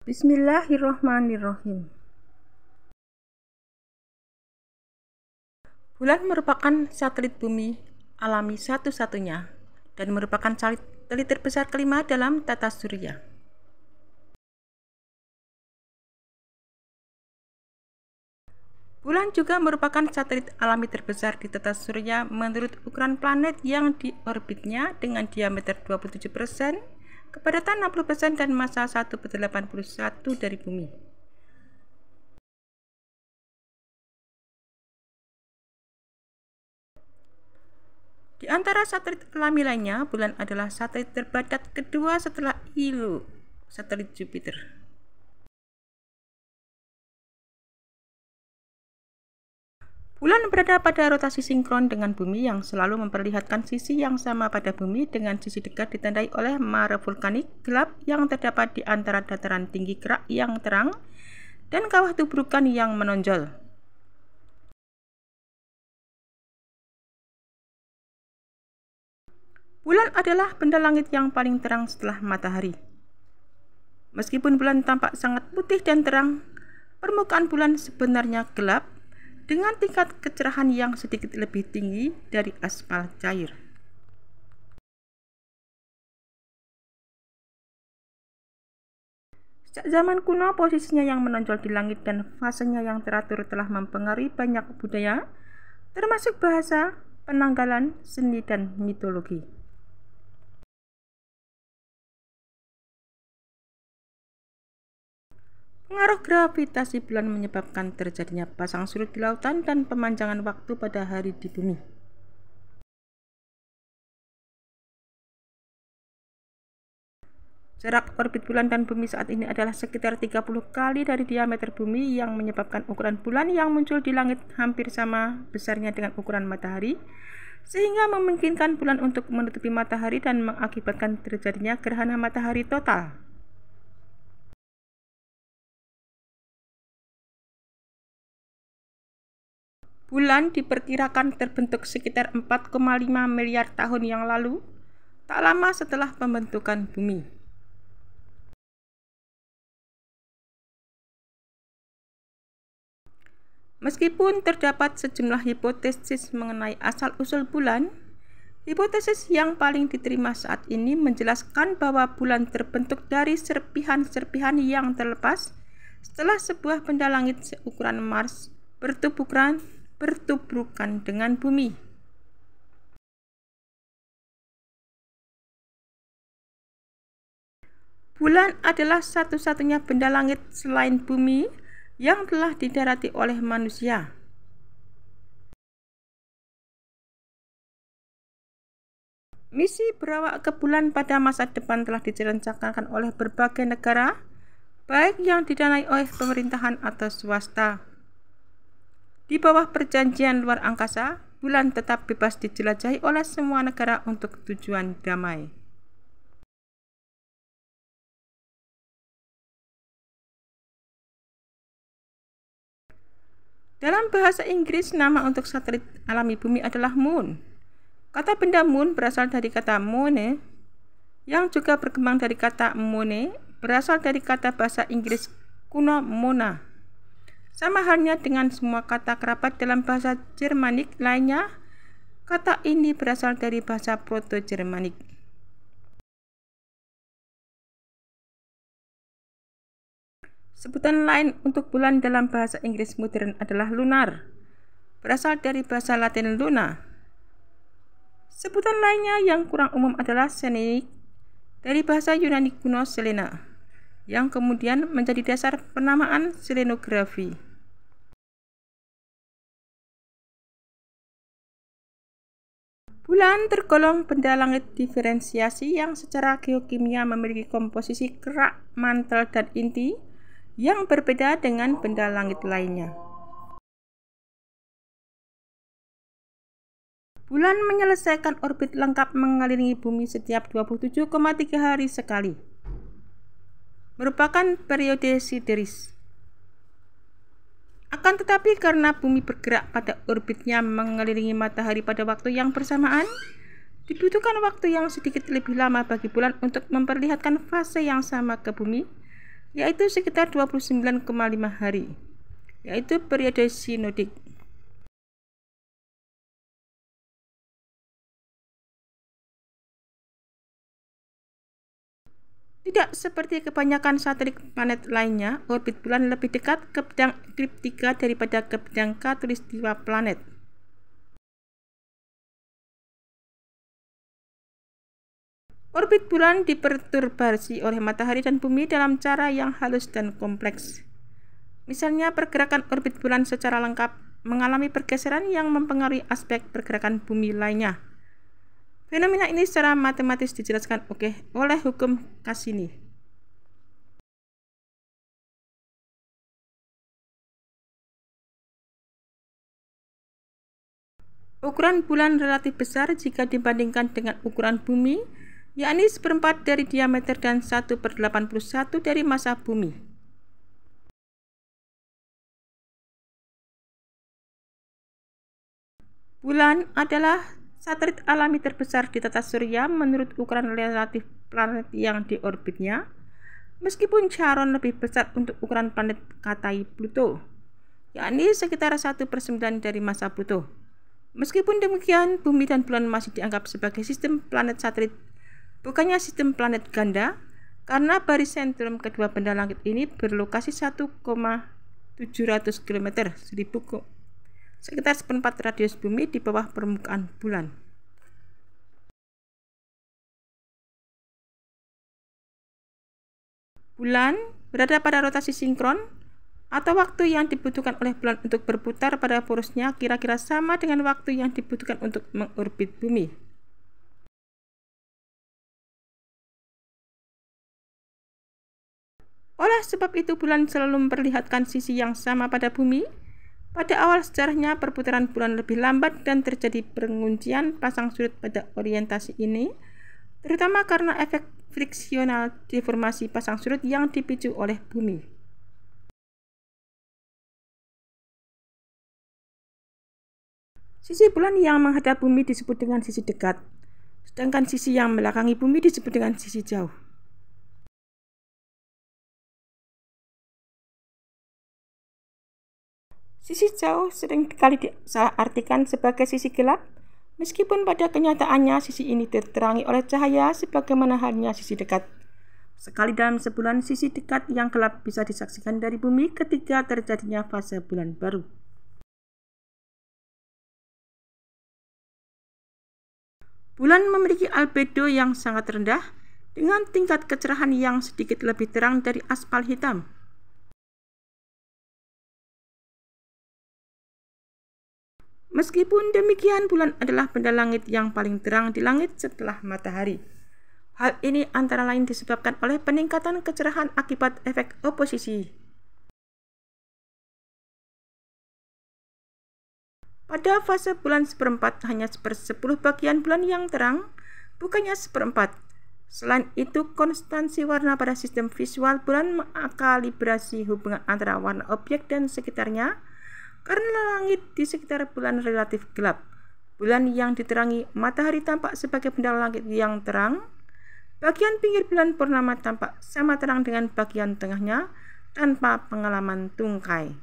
Bismillahirrohmanirrohim. Bulan merupakan satelit bumi alami satu-satunya dan merupakan satelit terbesar kelima dalam tata surya. Bulan juga merupakan satelit alami terbesar di tata surya menurut ukuran planet yang diorbitnya dengan diameter 27%, kepadatan 60% dan massa 1/81 dari bumi. Di antara satelit alami lainnya, bulan adalah satelit terpadat kedua setelah Io, satelit Jupiter. Bulan berada pada rotasi sinkron dengan bumi yang selalu memperlihatkan sisi yang sama pada bumi dengan sisi dekat ditandai oleh mare vulkanik gelap yang terdapat di antara dataran tinggi kerak yang terang dan kawah tubrukan yang menonjol. Bulan adalah benda langit yang paling terang setelah matahari. Meskipun bulan tampak sangat putih dan terang, permukaan bulan sebenarnya gelap dengan tingkat kecerahan yang sedikit lebih tinggi dari aspal cair. Sejak zaman kuno, posisinya yang menonjol di langit dan fasenya yang teratur telah mempengaruhi banyak budaya, termasuk bahasa, penanggalan, seni, dan mitologi. Pengaruh gravitasi bulan menyebabkan terjadinya pasang surut di lautan dan pemanjangan waktu pada hari di bumi. Jarak orbit bulan dan bumi saat ini adalah sekitar 30 kali dari diameter bumi yang menyebabkan ukuran bulan yang muncul di langit hampir sama besarnya dengan ukuran matahari, sehingga memungkinkan bulan untuk menutupi matahari dan mengakibatkan terjadinya gerhana matahari total. Bulan diperkirakan terbentuk sekitar 4,5 miliar tahun yang lalu, tak lama setelah pembentukan bumi. Meskipun terdapat sejumlah hipotesis mengenai asal-usul bulan, hipotesis yang paling diterima saat ini menjelaskan bahwa bulan terbentuk dari serpihan-serpihan yang terlepas setelah sebuah benda langit seukuran Mars bertubrukan dengan bumi. Bulan adalah satu-satunya benda langit selain bumi yang telah didarati oleh manusia. Misi berawak ke bulan pada masa depan telah direncanakan oleh berbagai negara, baik yang didanai oleh pemerintahan atau swasta. Di bawah perjanjian luar angkasa, bulan tetap bebas dijelajahi oleh semua negara untuk tujuan damai. Dalam bahasa Inggris, nama untuk satelit alami bumi adalah moon. Kata benda moon berasal dari kata moon, yang juga berkembang dari kata mone, berasal dari kata bahasa Inggris kuno mona. Sama halnya dengan semua kata kerabat dalam bahasa Jermanik lainnya, kata ini berasal dari bahasa Proto-Jermanik. Sebutan lain untuk bulan dalam bahasa Inggris modern adalah lunar, berasal dari bahasa Latin luna. Sebutan lainnya yang kurang umum adalah Selenic, dari bahasa Yunani kuno Selena, yang kemudian menjadi dasar penamaan selenografi. Bulan tergolong benda langit diferensiasi yang secara geokimia memiliki komposisi kerak, mantel, dan inti yang berbeda dengan benda langit lainnya. Bulan menyelesaikan orbit lengkap mengelilingi bumi setiap 27,3 hari sekali. Merupakan periode sideris. Akan tetapi karena bumi bergerak pada orbitnya mengelilingi matahari pada waktu yang bersamaan, dibutuhkan waktu yang sedikit lebih lama bagi bulan untuk memperlihatkan fase yang sama ke bumi, yaitu sekitar 29,5 hari, yaitu periode sinodik. Tidak seperti kebanyakan satelit planet lainnya, orbit bulan lebih dekat ke bidang ekliptika daripada ke bidang khatulistiwa planet. Orbit bulan diperturbasi oleh matahari dan bumi dalam cara yang halus dan kompleks. Misalnya, pergerakan orbit bulan secara lengkap mengalami pergeseran yang mempengaruhi aspek pergerakan bumi lainnya. Fenomena ini secara matematis dijelaskan oleh hukum Cassini. Ukuran bulan relatif besar jika dibandingkan dengan ukuran bumi, yakni 1/4 dari diameter dan 1/81 dari massa bumi. Bulan adalah satelit alami terbesar di tata surya menurut ukuran relatif planet yang diorbitnya, meskipun Charon lebih besar untuk ukuran planet katai Pluto, yakni sekitar 1/9 dari massa Pluto. Meskipun demikian, bumi dan bulan masih dianggap sebagai sistem planet satelit, bukannya sistem planet ganda, karena barisentrum kedua benda langit ini berlokasi 1,700 km, sekitar 1/4 radius bumi di bawah permukaan bulan. Bulan berada pada rotasi sinkron, atau waktu yang dibutuhkan oleh bulan untuk berputar pada porosnya kira-kira sama dengan waktu yang dibutuhkan untuk mengorbit bumi. Oleh sebab itu, bulan selalu memperlihatkan sisi yang sama pada bumi. Pada awal sejarahnya, perputaran bulan lebih lambat dan terjadi penguncian pasang surut pada orientasi ini, terutama karena efek friksional deformasi pasang surut yang dipicu oleh bumi. Sisi bulan yang menghadap bumi disebut dengan sisi dekat, sedangkan sisi yang melakangi bumi disebut dengan sisi jauh. Sisi jauh sering kali disalahartikan sebagai sisi gelap, meskipun pada kenyataannya sisi ini diterangi oleh cahaya sebagaimana halnya sisi dekat. Sekali dalam sebulan, sisi dekat yang gelap bisa disaksikan dari bumi ketika terjadinya fase bulan baru. Bulan memiliki albedo yang sangat rendah, dengan tingkat kecerahan yang sedikit lebih terang dari aspal hitam. Meskipun demikian, bulan adalah benda langit yang paling terang di langit setelah matahari. Hal ini antara lain disebabkan oleh peningkatan kecerahan akibat efek oposisi. Pada fase bulan 1/4, hanya 1/10 bagian bulan yang terang, bukannya 1/4. Selain itu, konstansi warna pada sistem visual bulan mengkalibrasi hubungan antara warna objek dan sekitarnya. Karena langit di sekitar bulan relatif gelap, bulan yang diterangi matahari tampak sebagai benda langit yang terang. Bagian pinggir bulan purnama tampak sama terang dengan bagian tengahnya tanpa pengalaman tungkai,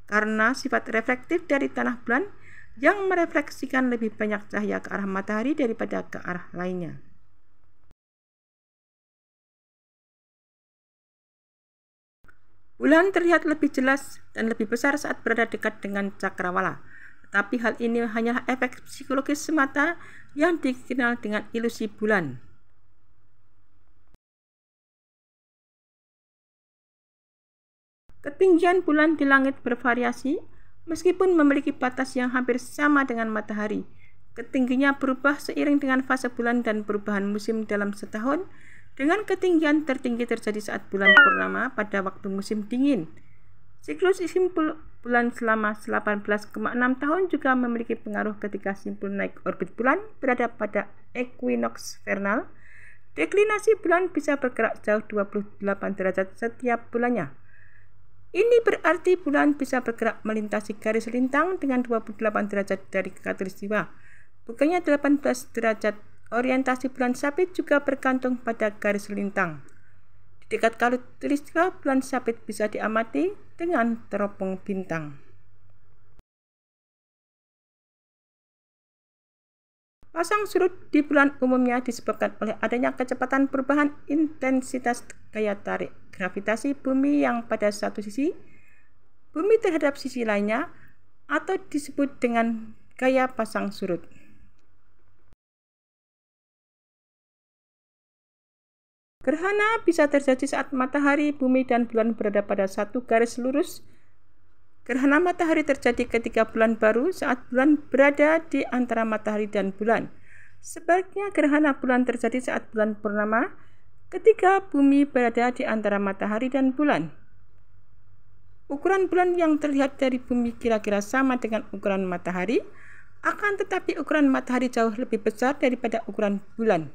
karena sifat reflektif dari tanah bulan yang merefleksikan lebih banyak cahaya ke arah matahari daripada ke arah lainnya. Bulan terlihat lebih jelas dan lebih besar saat berada dekat dengan cakrawala, tetapi hal ini hanyalah efek psikologis semata yang dikenal dengan ilusi bulan. Ketinggian bulan di langit bervariasi, meskipun memiliki batas yang hampir sama dengan matahari. Ketinggiannya berubah seiring dengan fase bulan dan perubahan musim dalam setahun, dengan ketinggian tertinggi terjadi saat bulan purnama pada waktu musim dingin. Siklus simpul bulan selama 18,6 tahun juga memiliki pengaruh ketika simpul naik orbit bulan berada pada equinox vernal. Deklinasi bulan bisa bergerak jauh 28 derajat setiap bulannya. Ini berarti bulan bisa bergerak melintasi garis lintang dengan 28 derajat dari khatulistiwa, bukannya 18 derajat. Orientasi bulan sabit juga bergantung pada garis lintang. Di Di dekat khatulistiwa, bulan sabit bisa diamati dengan teropong bintang. Pasang surut di bulan umumnya disebabkan oleh adanya kecepatan perubahan intensitas gaya tarik gravitasi bumi yang pada satu sisi bumi terhadap sisi lainnya, atau disebut dengan gaya pasang surut. Gerhana bisa terjadi saat matahari, bumi, dan bulan berada pada satu garis lurus. Gerhana matahari terjadi ketika bulan baru saat bulan berada di antara matahari dan bulan. Sebaliknya gerhana bulan terjadi saat bulan purnama ketika bumi berada di antara matahari dan bulan. Ukuran bulan yang terlihat dari bumi kira-kira sama dengan ukuran matahari, akan tetapi ukuran matahari jauh lebih besar daripada ukuran bulan.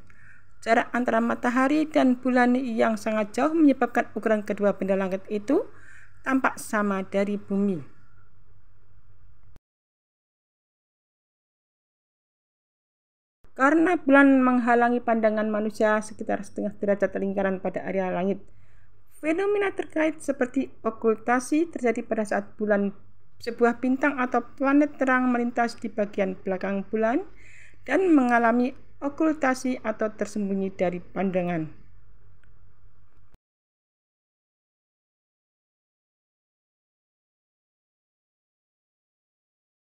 Jarak antara matahari dan bulan yang sangat jauh menyebabkan ukuran kedua benda langit itu tampak sama dari bumi. Karena bulan menghalangi pandangan manusia sekitar setengah derajat lingkaran pada area langit, fenomena terkait seperti okultasi terjadi pada saat sebuah bintang atau planet terang melintas di bagian belakang bulan dan mengalami okultasi atau tersembunyi dari pandangan.